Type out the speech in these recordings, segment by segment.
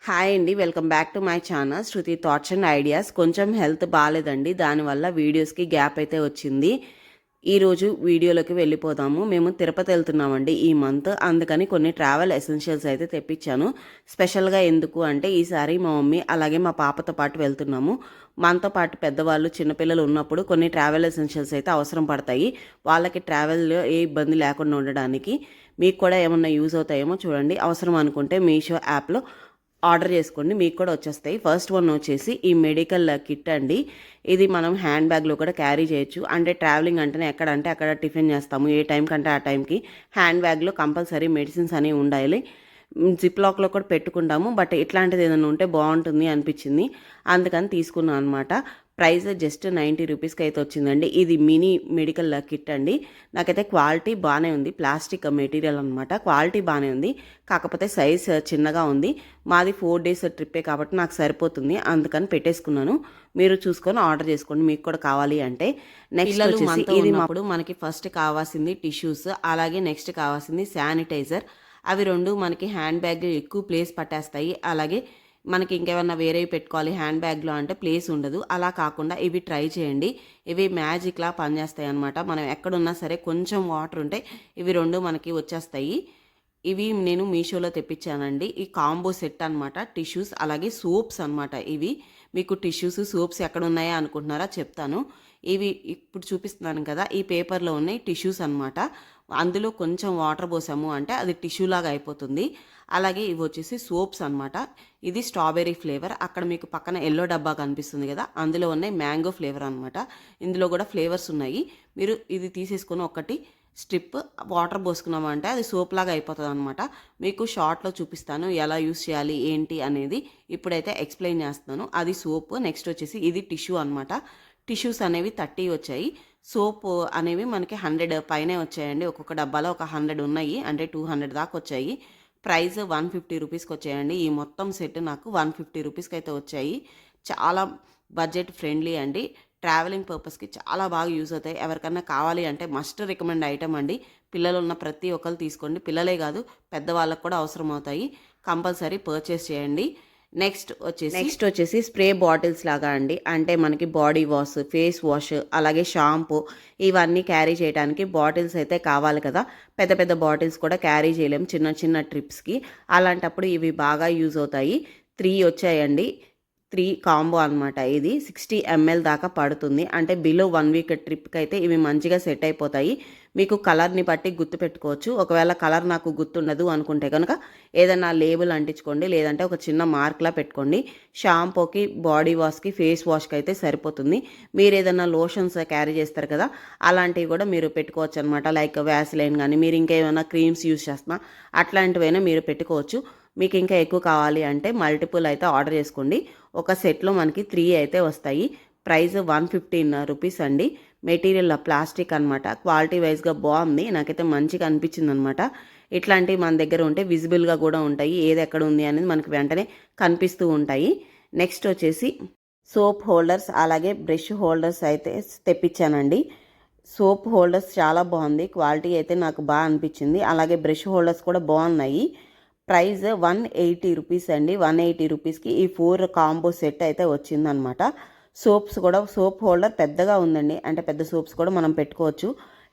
Hi అండి. Welcome back to my channel Shruti thoughts and ideas. కొంచెం health బాలేదండి. దానివల్ల వీడియోస్‌కి గ్యాప్ అయితే వచ్చింది. ఈరోజు వీడియోలోకి వెళ్ళిపోదాము. మేము తిరుపతి వెళ్తున్నామండి ఈ మంత్. అందుకని కొన్ని ట్రావెల్ ఎసెన్షియల్స్ అయితే తెప్పించాను. స్పెషల్‌గా ఎందుకు అంటే ఈసారి మా మమ్మీ అలాగే మా పాపతో పాటు వెళ్తున్నాము. మనతో పాటు పెద్దవాళ్ళు, చిన్నపిల్లలు ఉన్నప్పుడు కొన్ని ట్రావెల్ ఎసెన్షియల్స్ అయితే అవసరం పడతాయి. వాళ్ళకి ట్రావెల్‌లో ఏ ఇబ్బంది లేకుండా ఉండడానికి. మీకు కూడా ఏమన్నా యూజ్ అవుతాయేమో చూడండి. అవసరం అనుకుంటే మీషో యాప్‌లో ఆర్డర్ చేసుకోండి, మీకు కూడా వచ్చేస్తాయి. ఫస్ట్ వన్ వచ్చేసి ఈ మెడికల్ కిట్ అండి. ఇది మనం హ్యాండ్ బ్యాగ్లో కూడా క్యారీ చేయొచ్చు. అంటే ట్రావెలింగ్ అంటేనే ఎక్కడంటే అక్కడ టిఫిన్ చేస్తాము, ఏ టైం కంటే ఆ టైంకి హ్యాండ్ బ్యాగ్లో కంపల్సరీ మెడిసిన్స్ అనేవి ఉండాలి. జిప్ లాక్లో కూడా పెట్టుకుంటాము, బట్ ఇట్లాంటిది ఏదైనా ఉంటే బాగుంటుంది అనిపించింది, అందుకని తీసుకున్నాను అనమాట. ప్రైస్ జస్ట్ 90 రూపీస్కి అయితే వచ్చిందండి. ఇది మినీ మెడికల్ కిట్ అండి. నాకైతే క్వాలిటీ బాగానే ఉంది. ప్లాస్టిక్ మెటీరియల్ అనమాట, క్వాలిటీ బాగానే ఉంది. కాకపోతే సైజ్ చిన్నగా ఉంది. మాది 4 డేస్ ట్రిప్పే కాబట్టి నాకు సరిపోతుంది, అందుకని పెట్టేసుకున్నాను. మీరు చూసుకొని ఆర్డర్ చేసుకోండి మీకు కూడా కావాలి అంటే. నెక్స్ట్ వచ్చేసి ఇది మాప్పుడు మనకి ఫస్ట్ కావాల్సింది టిష్యూస్, అలాగే నెక్స్ట్ కావాల్సింది శానిటైజర్. అవి రెండు మనకి హ్యాండ్ బ్యాగ్ ఎక్కువ ప్లేస్ పట్టేస్తాయి. అలాగే మనకి ఇంకేమన్నా వేరేవి పెట్టుకోవాలి హ్యాండ్ బ్యాగ్లో అంటే ప్లేస్ ఉండదు. అలా కాకుండా ఇవి ట్రై చేయండి. ఇవి మ్యాజిక్లా పనిచేస్తాయి అనమాట. మనం ఎక్కడున్నా సరే కొంచెం వాటర్ ఉంటే ఇవి రెండు మనకి వచ్చేస్తాయి. ఇవి నేను మీషోలో తెప్పించానండి. ఈ కాంబో సెట్ అనమాట. టిష్యూస్ అలాగే సోప్స్ అనమాట. ఇవి మీకు టిష్యూస్ సోప్స్ ఎక్కడ ఉన్నాయా అనుకుంటున్నారా, చెప్తాను. ఇవి ఇప్పుడు చూపిస్తున్నాను కదా, ఈ పేపర్లో ఉన్నాయి టిష్యూస్ అనమాట. అందులో కొంచెం వాటర్ పోసాము అంటే అది టిష్యూ లాగా అయిపోతుంది. అలాగే ఇవి వచ్చేసి సోప్స్ అనమాట. ఇది స్ట్రాబెర్రీ ఫ్లేవర్. అక్కడ మీకు పక్కన ఎల్లో డబ్బా కనిపిస్తుంది కదా, అందులో ఉన్నాయి మ్యాంగో ఫ్లేవర్ అనమాట. ఇందులో కూడా ఫ్లేవర్స్ ఉన్నాయి. మీరు ఇది తీసేసుకొని ఒకటి స్ట్రిప్ వాటర్ పోసుకున్నామంటే అది సోప్ లాగా అయిపోతుంది అనమాట. మీకు షార్ట్లో చూపిస్తాను ఎలా యూస్ చేయాలి ఏంటి అనేది. ఇప్పుడైతే ఎక్స్ప్లెయిన్ చేస్తున్నాను. అది సోప్. నెక్స్ట్ వచ్చేసి ఇది టిష్యూ అనమాట. టిష్యూస్ అనేవి 30 వచ్చాయి. సోప్ అనేవి మనకి 100 పైనే వచ్చాయండి. ఒక్కొక్క డబ్బాలో ఒక 100 ఉన్నాయి, అంటే 200 దాకా వచ్చాయి. ప్రైస్ 150 రూపీస్కి వచ్చాయండి. ఈ మొత్తం సెట్ నాకు 150 రూపీస్కి అయితే వచ్చాయి. చాలా బడ్జెట్ ఫ్రెండ్లీ అండి. ట్రావెలింగ్ పర్పస్కి చాలా బాగా యూజ్ అవుతాయి. ఎవరికన్నా కావాలి అంటే మస్ట్ రికమెండ్ ఐటమ్ అండి. పిల్లలు ఉన్న ప్రతి ఒక్కరు తీసుకోండి. పిల్లలే కాదు పెద్దవాళ్ళకు కూడా అవసరం అవుతాయి. కంపల్సరీ పర్చేస్ చేయండి. నెక్స్ట్ వచ్చేసి స్ప్రే బాటిల్స్ లాగా అండి. అంటే మనకి బాడీ వాష్, ఫేస్ వాష్, అలాగే షాంపూ ఇవన్నీ క్యారీ చేయడానికి బాటిల్స్ అయితే కావాలి కదా. పెద్ద పెద్ద బాటిల్స్ కూడా క్యారీ చేయలేము చిన్న చిన్న ట్రిప్స్కి. అలాంటప్పుడు ఇవి బాగా యూజ్ అవుతాయి. 3 వచ్చాయండి. 3 కాంబో అనమాట. ఇది 60 ml దాకా పడుతుంది. అంటే బిలో 1 వీక్ ట్రిప్కి అయితే ఇవి మంచిగా సెట్ అయిపోతాయి. మీకు కలర్ని బట్టి గుర్తు పెట్టుకోవచ్చు. ఒకవేళ కలర్ నాకు గుర్తుండదు అనుకుంటే కనుక ఏదైనా లేబుల్ అంటించుకోండి, లేదంటే ఒక చిన్న మార్క్లా పెట్టుకోండి. షాంపూకి, బాడీ వాష్కి, ఫేస్ వాష్కి అయితే సరిపోతుంది. మీరు ఏదైనా లోషన్స్ క్యారీ చేస్తారు కదా, అలాంటివి కూడా మీరు పెట్టుకోవచ్చు అనమాట. లైక్ వ్యాసిలైన్ కానీ, మీరు ఇంకేమైనా క్రీమ్స్ యూస్ చేస్తున్నా అట్లాంటివైనా మీరు పెట్టుకోవచ్చు. మీకు ఇంకా ఎక్కువ కావాలి అంటే మల్టిపుల్ అయితే ఆర్డర్ చేసుకోండి. ఒక సెట్లో మనకి 3 అయితే వస్తాయి. ప్రైస్ 115 రూపీస్ అండి. మెటీరియల్ ప్లాస్టిక్ అనమాట. క్వాలిటీ వైజ్గా బాగుంది, నాకైతే మంచిగా అనిపించింది అనమాట. ఇట్లాంటివి మన దగ్గర ఉంటే విజిబుల్గా కూడా ఉంటాయి, ఏది ఎక్కడ ఉంది అనేది మనకి వెంటనే కనిపిస్తూ ఉంటాయి. నెక్స్ట్ వచ్చేసి సోప్ హోల్డర్స్ అలాగే బ్రష్ హోల్డర్స్ అయితే తెప్పించానండి. సోప్ హోల్డర్స్ చాలా బాగుంది, క్వాలిటీ అయితే నాకు బాగా అనిపించింది. అలాగే బ్రష్ హోల్డర్స్ కూడా బాగున్నాయి. ప్రైస్ 180 రూపీస్ అండి. 180 రూపీస్కి ఈ 4 కాంబో సెట్ అయితే వచ్చిందనమాట. సోప్స్ కూడా, సోప్ హోల్డర్ పెద్దగా ఉందండి, అంటే పెద్ద సోప్స్ కూడా మనం పెట్టుకోవచ్చు.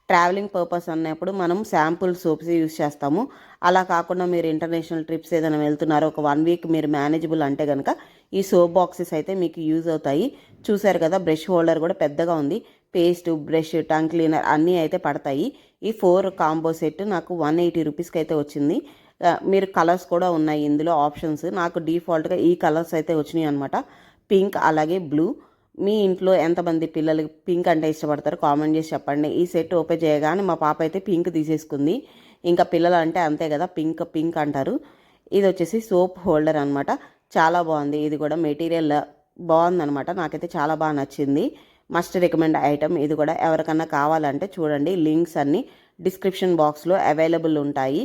ట్రావెలింగ్ పర్పస్ అన్నప్పుడు మనం శాంపుల్ సోప్స్ యూస్ చేస్తాము. అలా కాకుండా మీరు ఇంటర్నేషనల్ ట్రిప్స్ ఏదైనా వెళ్తున్నారు, ఒక 1 వీక్ మీరు మేనేజబుల్ అంటే కనుక ఈ సోప్ బాక్సెస్ అయితే మీకు యూజ్ అవుతాయి. చూసారు కదా, బ్రష్ హోల్డర్ కూడా పెద్దగా ఉంది. పేస్ట్, బ్రష్, టంగ్ క్లీనర్ అన్నీ అయితే పడతాయి. ఈ 4 కాంబో సెట్ నాకు 180 రూపీస్కి అయితే వచ్చింది. మీరు కలర్స్ కూడా ఉన్నాయి ఇందులో ఆప్షన్స్. నాకు డిఫాల్ట్గా ఈ కలర్స్ అయితే వచ్చినాయి అనమాట, పింక్ అలాగే బ్లూ. మీ ఇంట్లో ఎంతమంది పిల్లలు పింక్ అంటే ఇష్టపడతారో కామెంట్ చేసి చెప్పండి. ఈ సెట్ ఓపెన్ చేయగానే మా పాప అయితే పింక్ తీసేసుకుంది. ఇంకా పిల్లలు అంటే అంతే కదా, పింక్ పింక్ అంటారు. ఇది వచ్చేసి సోప్ హోల్డర్ అనమాట. చాలా బాగుంది. ఇది కూడా మెటీరియల్ బాగుందనమాట, నాకైతే చాలా బాగా నచ్చింది. మస్ట్ రికమెండ్ ఐటమ్ ఇది కూడా. ఎవరికన్నా కావాలంటే చూడండి, లింక్స్ అన్నీ డిస్క్రిప్షన్ బాక్స్లో అవైలబుల్ ఉంటాయి.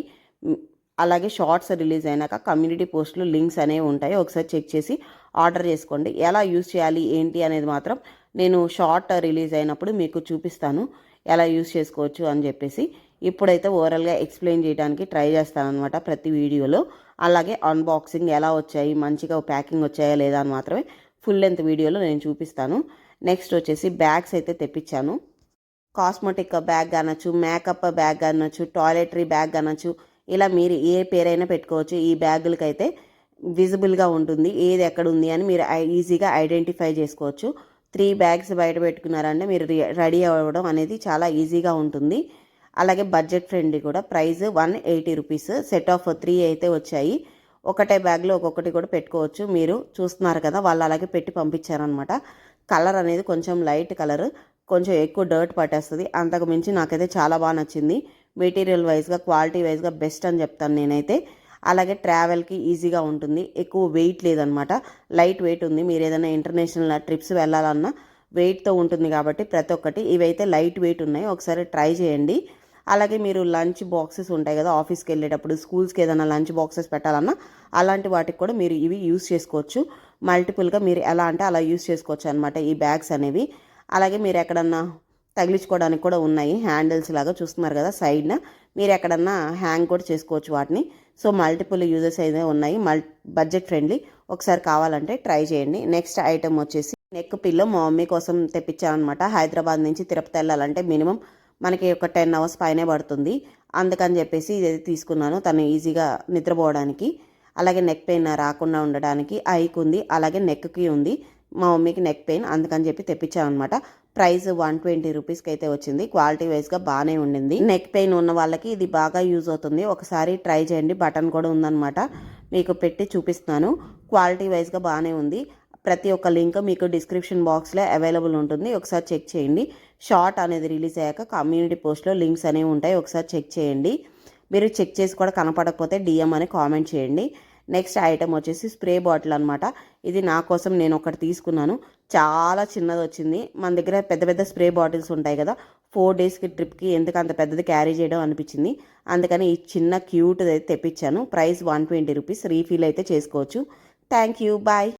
అలాగే షార్ట్స్ రిలీజ్ అయినాక కమ్యూనిటీ పోస్టులు లింక్స్ అనేవి ఉంటాయి, ఒకసారి చెక్ చేసి ఆర్డర్ చేసుకోండి. ఎలా యూస్ చేయాలి ఏంటి అనేది మాత్రం నేను షార్ట్ రిలీజ్ అయినప్పుడు మీకు చూపిస్తాను, ఎలా యూస్ చేసుకోవచ్చు అని చెప్పేసి. ఇప్పుడైతే ఓవరాల్గా ఎక్స్ప్లెయిన్ చేయడానికి ట్రై చేస్తాను అనమాట ప్రతి వీడియోలో. అలాగే అన్బాక్సింగ్ ఎలా వచ్చాయి, మంచిగా ప్యాకింగ్ వచ్చాయా లేదా అని మాత్రమే ఫుల్ లెంత్ వీడియోలో నేను చూపిస్తాను. నెక్స్ట్ వచ్చేసి బ్యాగ్స్ అయితే తెప్పించాను. కాస్మెటిక్ బ్యాగ్ అనొచ్చు, మేకప్ బ్యాగ్ అనొచ్చు, టాయిలెటరీ బ్యాగ్ అనొచ్చు, ఇలా మీరు ఏ పేరైనా పెట్టుకోవచ్చు. ఈ బ్యాగులకైతే విజిబుల్గా ఉంటుంది ఏది ఎక్కడ ఉంది అని మీరు ఈజీగా ఐడెంటిఫై చేసుకోవచ్చు. 3 బ్యాగ్స్ బయట పెట్టుకున్నారంటే మీరు రెడీ అవ్వడం అనేది చాలా ఈజీగా ఉంటుంది. అలాగే బడ్జెట్ ఫ్రెండ్లీ కూడా. Price 180 rupees. సెట్ ఆఫ్ 3 అయితే వచ్చాయి. ఒకటే బ్యాగ్లో ఒక్కొక్కటి కూడా పెట్టుకోవచ్చు. మీరు చూస్తున్నారు కదా, వాళ్ళు అలాగే పెట్టి పంపించారనమాట. కలర్ అనేది కొంచెం లైట్ కలర్, కొంచెం ఎక్కువ డర్ట్ పట్టేస్తుంది. అంతకు మించి నాకైతే చాలా బాగా నచ్చింది. మెటీరియల్ వైజ్గా, క్వాలిటీ వైజ్గా బెస్ట్ అని చెప్తాను నేనైతే. అలాగే ట్రావెల్కి ఈజీగా ఉంటుంది. ఎక్కువ వెయిట్ లేదనమాట, లైట్ వెయిట్ ఉంది. మీరు ఏదైనా ఇంటర్నేషనల్ ట్రిప్స్ వెళ్ళాలన్నా వెయిట్తో ఉంటుంది కాబట్టి ప్రతి ఒక్కటి ఇవైతే లైట్ వెయిట్ ఉన్నాయి. ఒకసారి ట్రై చేయండి. అలాగే మీరు లంచ్ బాక్సెస్ ఉంటాయి కదా, ఆఫీస్కి వెళ్ళేటప్పుడు, స్కూల్స్కి ఏదైనా లంచ్ బాక్సెస్ పెట్టాలన్నా అలాంటి వాటికి కూడా మీరు ఇవి యూస్ చేసుకోవచ్చు. మల్టిపుల్గా మీరు ఎలా అంటే అలా యూస్ చేసుకోవచ్చు అనమాట ఈ బ్యాగ్స్ అనేవి. అలాగే మీరు ఎక్కడన్నా తగిలించుకోవడానికి కూడా ఉన్నాయి, హ్యాండిల్స్ లాగా చూస్తున్నారు కదా సైడ్న. మీరు ఎక్కడన్నా హ్యాంగ్ కూడా చేసుకోవచ్చు వాటిని. సో మల్టిపుల్ యూజెస్ అయితే ఉన్నాయి, బడ్జెట్ ఫ్రెండ్లీ. ఒకసారి కావాలంటే ట్రై చేయండి. నెక్స్ట్ ఐటమ్ వచ్చేసి నెక్ పిల్లో మా మమ్మీ కోసం తెప్పించాను అనమాట. హైదరాబాద్ నుంచి తిరుపతి వెళ్ళాలంటే మినిమం మనకి ఒక 10 అవర్స్ పైనే పడుతుంది. అందుకని చెప్పేసి ఇది తీసుకున్నాను, తను ఈజీగా నిద్రపోవడానికి. అలాగే నెక్ పెయిన్ రాకుండా ఉండడానికి ఐకి ఉంది, అలాగే నెక్కి ఉంది. మా మమ్మీకి నెక్ పెయిన్, అందుకని చెప్పి తెప్పించాను అనమాట. ప్రైస్ 120 రూపీస్కి అయితే వచ్చింది. క్వాలిటీ వైజ్గా బాగానే ఉండింది. నెక్ పెయిన్ ఉన్న వాళ్ళకి ఇది బాగా యూజ్ అవుతుంది. ఒకసారి ట్రై చేయండి. బటన్ కూడా ఉందన్నమాట, మీకు పెట్టి చూపిస్తున్నాను. క్వాలిటీ వైజ్గా బాగానే ఉంది. ప్రతి ఒక్క లింక్ మీకు డిస్క్రిప్షన్ బాక్స్లో అవైలబుల్ ఉంటుంది, ఒకసారి చెక్ చేయండి. షార్ట్ అనేది రిలీజ్ అయ్యాక కమ్యూనిటీ పోస్ట్లో లింక్స్ అనేవి ఉంటాయి, ఒకసారి చెక్ చేయండి. మీరు చెక్ చేసి కూడా కనపడకపోతే డిఎం అని కామెంట్ చేయండి. నెక్స్ట్ ఐటమ్ వచ్చేసి స్ప్రే బాటిల్ అనమాట. ఇది నా కోసం నేను ఒకటి తీసుకున్నాను. చాలా చిన్నది వచ్చింది. మన దగ్గర పెద్ద పెద్ద స్ప్రే బాటిల్స్ ఉంటాయి కదా, 4 డేస్కి ట్రిప్కి ఎందుకు అంత పెద్దది క్యారీ చేయడం అనిపించింది. అందుకని ఈ చిన్న క్యూట్ అయితే తెప్పించాను. Price 120 rupees. రీఫిల్ అయితే చేసుకోవచ్చు. Thank you, bye.